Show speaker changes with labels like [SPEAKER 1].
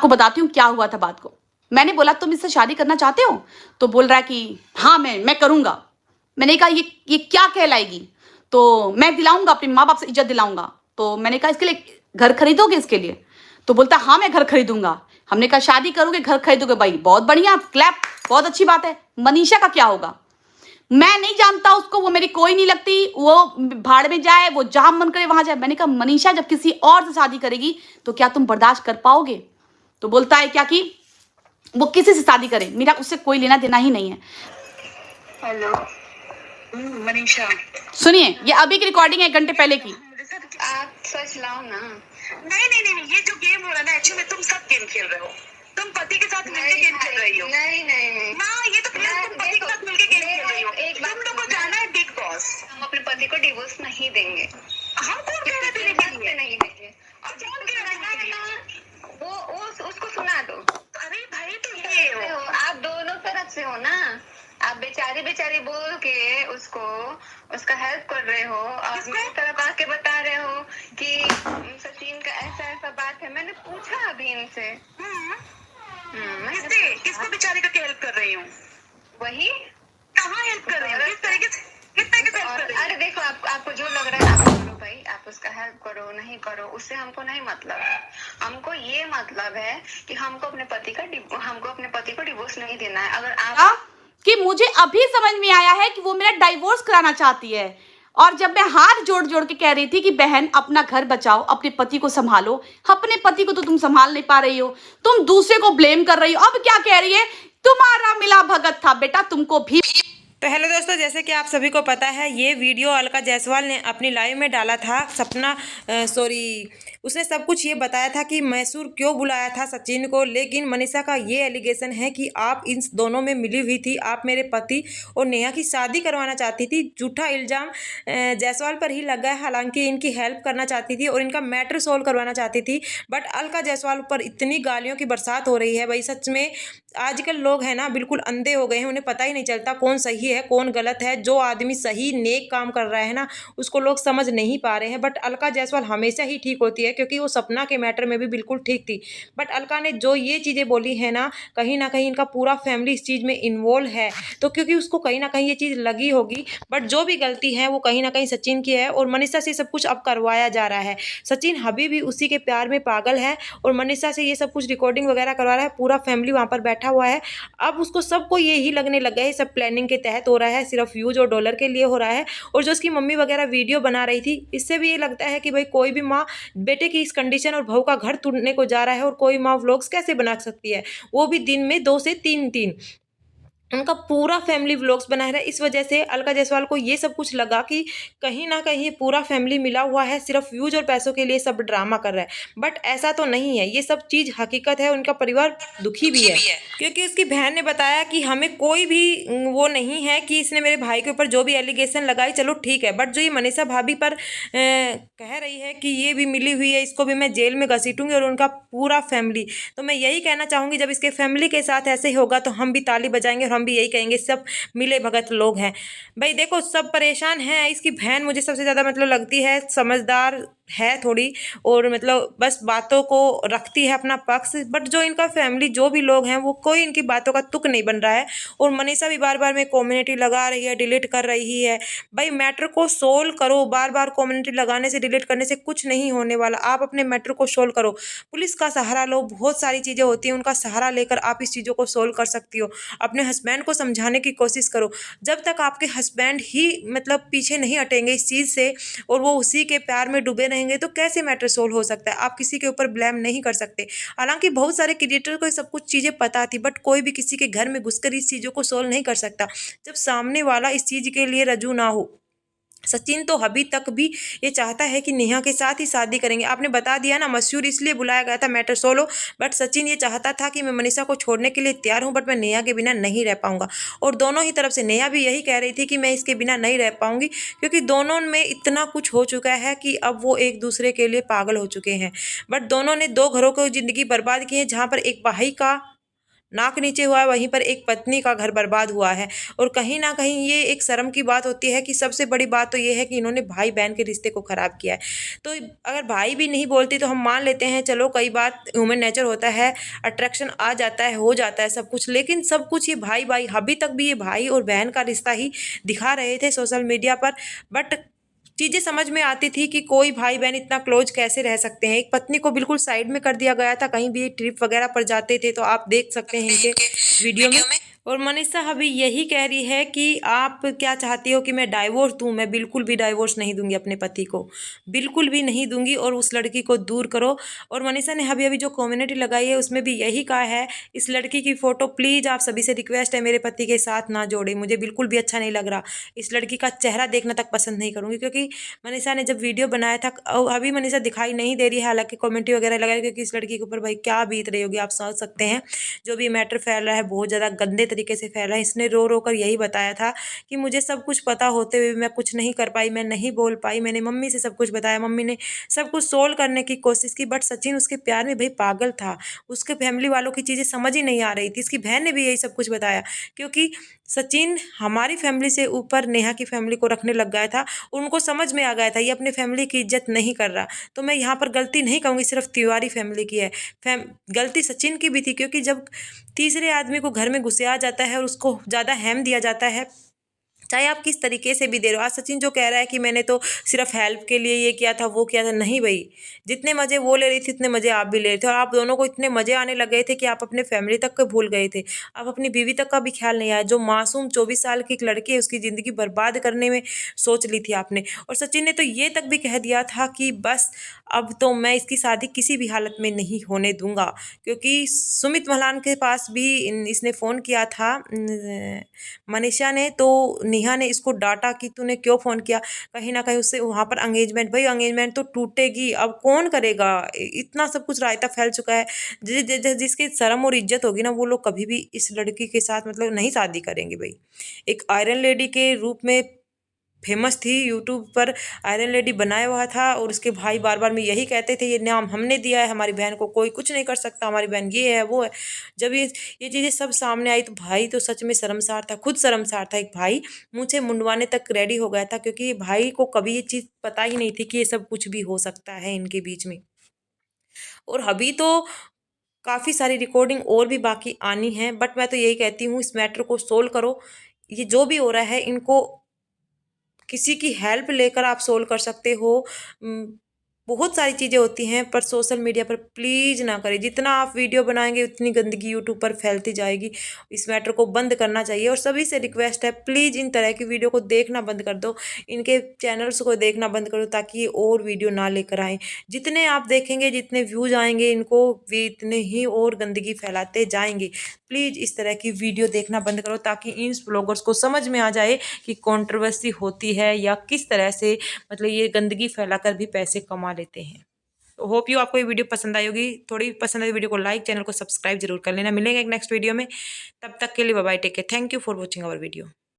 [SPEAKER 1] आपको बताती हूँ क्या हुआ था बात को। मैंने बोला तुम इससे शादी करना चाहते हो? तो बोल रहा है कि हाँ मैं करूँगा। मैंने कहा ये क्या कहलाएगी? तो मैं दिलाऊँगा, अपने माँ-बाप से इज़्ज़त दिलाऊँगा। तो मैंने कहा इसके लिए घर खरीदोगे इसके लिए? तो बोलता है हाँ मैं घर खरीदूँगा। हमने कहा शादी करोगे, घर खरीदोगे, भाई बहुत बढ़िया, क्लैप, बहुत अच्छी बात है। मनीषा का क्या होगा? मैं नहीं जानता उसको, वो मेरी कोई नहीं लगती, वो भाड़ में जाए, वो जहाँ मन करे वहाँ जाए। मैंने कहा मनीषा जब किसी और से शादी करेगी तो क्या तुम बर्दाश्त कर पाओगे? तो बोलता है क्या कि वो किसी से शादी करे, मेरा उससे कोई लेना देना ही नहीं है।
[SPEAKER 2] हेलो मनीषा,
[SPEAKER 1] सुनिए, ये अभी की रिकॉर्डिंग है 1 घंटे पहले की।
[SPEAKER 2] आप सच लाओ ना। नहीं, ये जो गेम हो रहा है ना, एक्चुअली तुम सब गेम खेल रहे हो। तुम पति के साथ मिलके गेम खेल रही हो। नहीं ना, ये तो तुम पति के साथ मिलके गेम खेल रही हो। तुम लोग को जाना है बिग बॉस। हम अपने पति को डिवोर्स नहीं देंगे। हम कौन कह रहे देने के लिए? नहीं देंगे। और कौन कह रहा है? वो उसको सुना दो। अरे भाई तो ये हो, आप दोनों तरफ से हो ना। आप बेचारी बोल के उसका हेल्प कर रहे हो और मेरी तरफ आके बता रहे हो कि सचिन का ऐसा बात है। मैंने पूछा अभी इनसे। किसको बेचारे का हेल्प कर रही हूँ? वही कहाँ हेल्प कर रही हूँ? किस तरीके से हेल्प कर रही हूँ? अरे देखो, आपको जो लग रहा है आप करो भाई, आप उसका हेल्प करो, नहीं करो, उससे हमको नहीं मतलब है। हमको ये मतलब है कि हमको अपने पति को डिवोर्स नहीं देना है। अगर आप
[SPEAKER 1] कि मुझे अभी समझ में आया है कि वो मेरा डाइवोर्स कराना चाहती है। और जब मैं हाथ जोड़ जोड़ के कह रही थी कि बहन अपना घर बचाओ, अपने पति को संभालो, अपने पति को तो तुम संभाल नहीं पा रही हो, तुम दूसरे को ब्लेम कर रही हो। अब क्या कह रही है? तुम्हारा मिला भगत था बेटा, तुमको भी।
[SPEAKER 3] तो हेलो दोस्तों, जैसे कि आप सभी को पता है, ये वीडियो अलका जायसवाल ने अपनी लाइव में डाला था। उसने सब कुछ ये बताया था कि मैसूर क्यों बुलाया था सचिन को। लेकिन मनीषा का ये एलिगेशन है कि आप इन दोनों में मिली हुई थी, आप मेरे पति और नेहा की शादी करवाना चाहती थी। झूठा इल्ज़ाम जायसवाल पर ही लगा है। हालांकि इनकी हेल्प करना चाहती थी और इनका मैटर सोल्व करवाना चाहती थी, बट अलका जायसवाल पर इतनी गालियों की बरसात हो रही है। भाई सच में आजकल लोग हैं ना, बिल्कुल अंधे हो गए हैं। उन्हें पता ही नहीं चलता कौन सही है कौन गलत है। जो आदमी सही नेक काम कर रहा है ना, उसको लोग समझ नहीं पा रहे हैं। बट अलका जायसवाल हमेशा ही ठीक होती है, क्योंकि वो सपना के मैटर में भी बिल्कुल ठीक थी। बट अलका ने जो ये चीज़ें बोली है ना कहीं इनका पूरा फैमिली इस चीज़ में इन्वॉल्व है, तो क्योंकि उसको कहीं ना कहीं ये चीज़ लगी होगी। बट जो भी गलती है वो कहीं ना कहीं सचिन की है और मनीषा से सब कुछ अब करवाया जा रहा है। सचिन अभी भी उसी के प्यार में पागल है और मनीषा से ये सब कुछ रिकॉर्डिंग वगैरह करवा रहा है। पूरा फैमिली वहाँ पर बैठा हुआ है। अब उसको सबको यही लगने लगा है सब प्लानिंग के तहत हो रहा है, सिर्फ व्यूज और डॉलर के लिए हो रहा है। और जो उसकी मम्मी वगैरह वीडियो बना रही थी, इससे भी ये लगता है कि भाई कोई भी माँ बेटे की इस कंडीशन और बहू का घर तोड़ने को जा रहा है और कोई माँ व्लॉग्स कैसे बना सकती है, वो भी दिन में 2 से 3 उनका पूरा फैमिली व्लॉग्स बना रहा है। इस वजह से अलका जायसवाल को ये सब कुछ लगा कि कहीं ना कहीं पूरा फैमिली मिला हुआ है, सिर्फ व्यूज और पैसों के लिए सब ड्रामा कर रहा है। बट ऐसा तो नहीं है, ये सब चीज़ हकीकत है। उनका परिवार दुखी भी है, क्योंकि उसकी बहन ने बताया कि हमें कोई भी वो नहीं है कि इसने मेरे भाई के ऊपर जो भी एलिगेशन लगाई, चलो ठीक है। बट जो ये मनीषा भाभी पर कह रही है कि ये भी मिली हुई है, इसको भी मैं जेल में घसीटूंगी और उनका पूरा फैमिली, तो मैं यही कहना चाहूँगी जब इसके फैमिली के साथ ऐसे होगा तो हम भी ताली बजाएंगे और हम भी यही कहेंगे सब मिले भगत लोग हैं। भाई देखो, सब परेशान हैं। इसकी बहन मुझे सबसे ज़्यादा मतलब लगती है समझदार है थोड़ी, और मतलब बस बातों को रखती है अपना पक्ष। बट जो इनका फैमिली जो भी लोग हैं वो कोई इनकी बातों का तुक नहीं बन रहा है। और मनीषा भी बार बार में कम्युनिटी लगा रही है, डिलीट कर रही है। भाई मैटर को सोल्व करो, बार बार कम्युनिटी लगाने से डिलीट करने से कुछ नहीं होने वाला। आप अपने मैटर को सोल्व करो, पुलिस का सहारा लो, बहुत सारी चीज़ें होती हैं, उनका सहारा लेकर आप इस चीज़ों को सोल्व कर सकती हो। अपने हस्बैंड को समझाने की कोशिश करो। जब तक आपके हस्बैंड ही मतलब पीछे नहीं हटेंगे इस चीज़ से और वो उसी के प्यार में डूबे रहेंगे तो कैसे मैटर सोल्व हो सकता है। आप किसी के ऊपर ब्लेम नहीं कर सकते। हालांकि बहुत सारे क्रिएटर को सब कुछ चीज़ें पता थी, बट कोई भी किसी के घर में घुसकर इस चीज़ों को सोल्व नहीं कर सकता जब सामने वाला इस चीज़ के लिए रजू ना हो। सचिन तो अभी तक भी ये चाहता है कि नेहा के साथ ही शादी करेंगे। आपने बता दिया ना, मशहूर इसलिए बुलाया गया था मैटर सोलो। बट सचिन ये चाहता था कि मैं मनीषा को छोड़ने के लिए तैयार हूं, बट मैं नेहा के बिना नहीं रह पाऊंगा। और दोनों ही तरफ से नेहा भी यही कह रही थी कि मैं इसके बिना नहीं रह पाऊंगी, क्योंकि दोनों में इतना कुछ हो चुका है कि अब वो एक दूसरे के लिए पागल हो चुके हैं। बट दोनों ने 2 घरों को ज़िंदगी बर्बाद की है, जहाँ पर एक भाई का नाक नीचे हुआ है, वहीं पर एक पत्नी का घर बर्बाद हुआ है। और कहीं ना कहीं ये एक शर्म की बात होती है कि सबसे बड़ी बात तो ये है कि इन्होंने भाई बहन के रिश्ते को ख़राब किया है। तो अगर भाई भी नहीं बोलती तो हम मान लेते हैं, चलो कई बात ह्यूमन नेचर होता है, अट्रैक्शन आ जाता है, हो जाता है सब कुछ, लेकिन सब कुछ ये भाई भाई अभी तक भी ये भाई और बहन का रिश्ता ही दिखा रहे थे सोशल मीडिया पर। बट चीज़ें समझ में आती थी कि कोई भाई बहन इतना क्लोज कैसे रह सकते हैं। एक पत्नी को बिल्कुल साइड में कर दिया गया था, कहीं भी ट्रिप वगैरह पर जाते थे तो आप देख सकते हैं इनके वीडियो में। और मनीषा अभी यही कह रही है कि आप क्या चाहती हो कि मैं डाइवोर्स दूं? मैं बिल्कुल भी डाइवोर्स नहीं दूंगी अपने पति को, बिल्कुल भी नहीं दूंगी, और उस लड़की को दूर करो। और मनीषा ने अभी अभी जो कम्युनिटी लगाई है उसमें भी यही कहा है, इस लड़की की फ़ोटो प्लीज़ आप सभी से रिक्वेस्ट है मेरे पति के साथ ना जोड़े, मुझे बिल्कुल भी अच्छा नहीं लग रहा, इस लड़की का चेहरा देखना तक पसंद नहीं करूँगी। क्योंकि मनीषा ने जब वीडियो बनाया था, अभी मनीषा दिखाई नहीं दे रही है, हालांकि कमेंट्री वगैरह लगा रही है, क्योंकि इस लड़की के ऊपर भाई क्या बीत रही होगी आप समझ सकते हैं। जो भी मैटर फैल रहा है बहुत ज़्यादा गंदे तरीके से फैल रहा है। इसने रो रो कर यही बताया था कि मुझे सब कुछ पता होते हुए मैं कुछ नहीं कर पाई, मैं नहीं बोल पाई, मैंने मम्मी से सब कुछ बताया, मम्मी ने सब कुछ सोल्व करने की कोशिश की, बट सचिन उसके प्यार में भाई पागल था, उसके फैमिली वालों की चीज़ें समझ ही नहीं आ रही थी। इसकी बहन ने भी यही सब कुछ बताया, क्योंकि सचिन हमारी फैमिली से ऊपर नेहा की फैमिली को रखने लग गया था। उनको समझ में आ गया था ये अपने फैमिली की इज्जत नहीं कर रहा। तो मैं यहाँ पर गलती नहीं कहूँगी सिर्फ तिवारी फैमिली की है, गलती सचिन की भी थी, क्योंकि जब तीसरे आदमी को घर में घुसाया जाता है और उसको ज़्यादा अहम दिया जाता है, चाहे आप किस तरीके से भी दे रहे हो। आज सचिन जो कह रहा है कि मैंने तो सिर्फ हेल्प के लिए ये किया था, वो किया था, नहीं भाई, जितने मज़े वो ले रही थी उतने मज़े आप भी ले रहे थे, और आप दोनों को इतने मज़े आने लग गए थे कि आप अपने फैमिली तक को भूल गए थे, आप अपनी बीवी तक का भी ख्याल नहीं आया। जो मासूम 24 साल की एक लड़की है उसकी ज़िंदगी बर्बाद करने में सोच ली थी आपने। और सचिन ने तो ये तक भी कह दिया था कि बस अब तो मैं इसकी शादी किसी भी हालत में नहीं होने दूंगा, क्योंकि सुमित महलान के पास भी इसने फ़ोन किया था मनीषा ने, तो नेहा ने इसको डांटा कि तूने क्यों फ़ोन किया। कहीं ना कहीं उससे वहाँ पर एंगेजमेंट, भाई एंगेजमेंट तो टूटेगी, अब कौन करेगा, इतना सब कुछ रायता फैल चुका है। जिसकी शर्म और इज्जत होगी ना, वो लोग कभी भी इस लड़की के साथ मतलब नहीं शादी करेंगे भाई। एक आयरन लेडी के रूप में फेमस थी, यूट्यूब पर आयरन लेडी बनाया हुआ था, और उसके भाई बार बार में यही कहते थे ये नाम हमने दिया है, हमारी बहन को कोई कुछ नहीं कर सकता, हमारी बहन ये है वो है। जब ये चीज़ें सब सामने आई तो भाई तो सच में शर्मसार था, खुद शर्मसार था। एक भाई मुझे मुंडवाने तक रेडी हो गया था, क्योंकि भाई को कभी ये चीज़ पता ही नहीं थी कि ये सब कुछ भी हो सकता है इनके बीच में। और अभी तो काफ़ी सारी रिकॉर्डिंग और भी बाकी आनी है, बट मैं तो यही कहती हूँ इस मैटर को सोल्व करो। ये जो भी हो रहा है इनको किसी की हेल्प लेकर आप सोल्व कर सकते हो। बहुत सारी चीज़ें होती हैं, पर सोशल मीडिया पर प्लीज़ ना करें। जितना आप वीडियो बनाएंगे उतनी गंदगी यूट्यूब पर फैलती जाएगी। इस मैटर को बंद करना चाहिए, और सभी से रिक्वेस्ट है प्लीज़ इन तरह की वीडियो को देखना बंद कर दो, इनके चैनल्स को देखना बंद कर दो, ताकि ये और वीडियो ना लेकर आएँ। जितने आप देखेंगे, जितने व्यूज़ आएंगे इनको, वे इतने ही और गंदगी फैलाते जाएंगे। प्लीज़ इस तरह की वीडियो देखना बंद करो, ताकि इन ब्लॉगर्स को समझ में आ जाए कि कंट्रोवर्सी होती है या किस तरह से मतलब ये गंदगी फैलाकर भी पैसे कमा लेते हैं। तो होप यू आपको ये वीडियो पसंद आई होगी। थोड़ी पसंद आई वीडियो को लाइक, चैनल को सब्सक्राइब जरूर कर लेना। मिलेंगे एक नेक्स्ट वीडियो में, तब तक के लिए bye bye, take care, thank you for watching our video.